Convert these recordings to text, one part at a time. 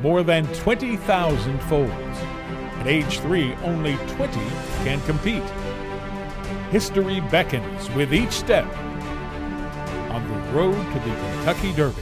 more than 20,000 foals. At age 3, only 20 can compete. History beckons with each step on the road to the Kentucky Derby.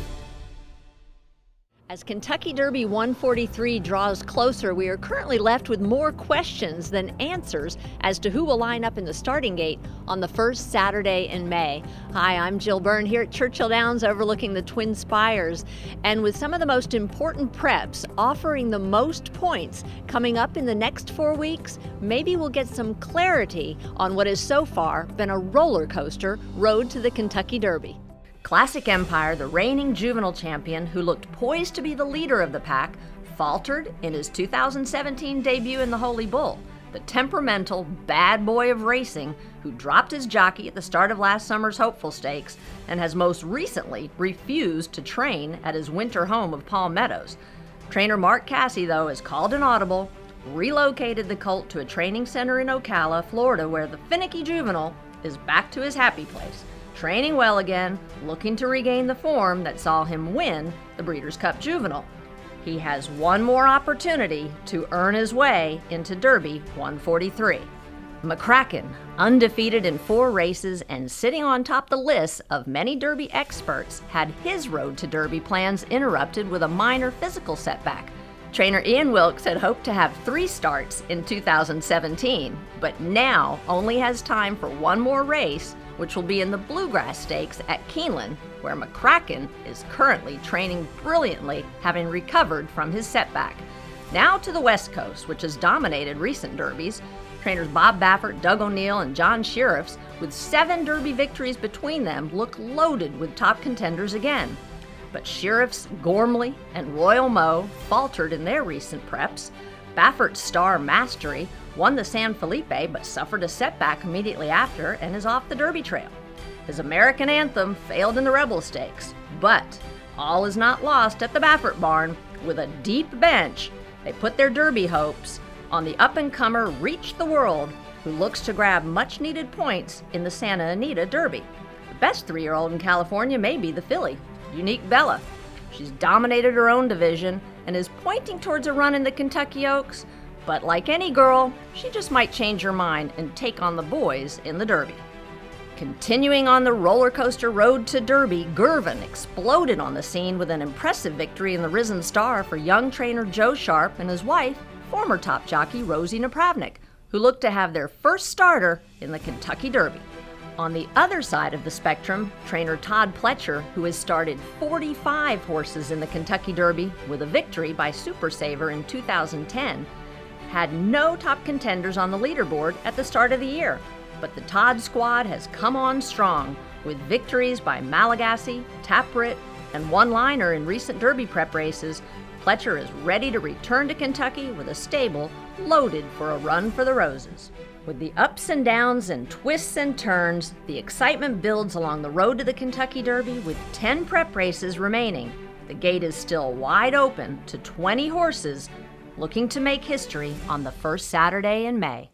As Kentucky Derby 143 draws closer, we are currently left with more questions than answers as to who will line up in the starting gate on the first Saturday in May. Hi, I'm Jill Byrne here at Churchill Downs overlooking the Twin Spires. And with some of the most important preps offering the most points coming up in the next 4 weeks, maybe we'll get some clarity on what has so far been a roller coaster road to the Kentucky Derby. Classic Empire, the reigning juvenile champion who looked poised to be the leader of the pack, faltered in his 2017 debut in the Holy Bull. The temperamental bad boy of racing who dropped his jockey at the start of last summer's Hopeful Stakes and has most recently refused to train at his winter home of Palm Meadows. Trainer Mark Casse, though, has called an audible, relocated the colt to a training center in Ocala, Florida, where the finicky juvenile is back to his happy place, training well again, looking to regain the form that saw him win the Breeders' Cup Juvenile. He has one more opportunity to earn his way into Derby 143. McCracken, undefeated in 4 races and sitting on top the list of many Derby experts, had his road to Derby plans interrupted with a minor physical setback. Trainer Ian Wilkes had hoped to have 3 starts in 2017, but now only has time for one more race, which will be in the Bluegrass Stakes at Keeneland, where McCracken is currently training brilliantly, having recovered from his setback. Now to the West Coast, which has dominated recent Derbies. Trainers Bob Boffert, Doug O'Neill, and John Shirreffs, with 7 Derby victories between them, look loaded with top contenders again. But Shirreffs, Gormley, and Royal Mo faltered in their recent preps. Baffert's Star Mastery won the San Felipe but suffered a setback immediately after and is off the Derby trail. His American Anthem failed in the Rebel Stakes, but all is not lost at the Boffert barn. With a deep bench, they put their Derby hopes on the up-and-comer Reach the World, who looks to grab much-needed points in the Santa Anita Derby. The best 3-year-old in California may be the filly, Unique Bella. She's dominated her own division and is pointing towards a run in the Kentucky Oaks, but like any girl, she just might change her mind and take on the boys in the Derby. Continuing on the roller coaster road to Derby, Girvan exploded on the scene with an impressive victory in the Risen Star for young trainer Joe Sharp and his wife, former top jockey Rosie Napravnik, who looked to have their first starter in the Kentucky Derby. On the other side of the spectrum, trainer Todd Pletcher, who has started 45 horses in the Kentucky Derby with a victory by Super Saver in 2010, had no top contenders on the leaderboard at the start of the year. But the Todd squad has come on strong with victories by Malagasy, Tapwrit, and One-Liner in recent Derby prep races. Pletcher is ready to return to Kentucky with a stable loaded for a run for the roses. With the ups and downs and twists and turns, the excitement builds along the road to the Kentucky Derby with 10 prep races remaining. The gate is still wide open to 20 horses looking to make history on the first Saturday in May.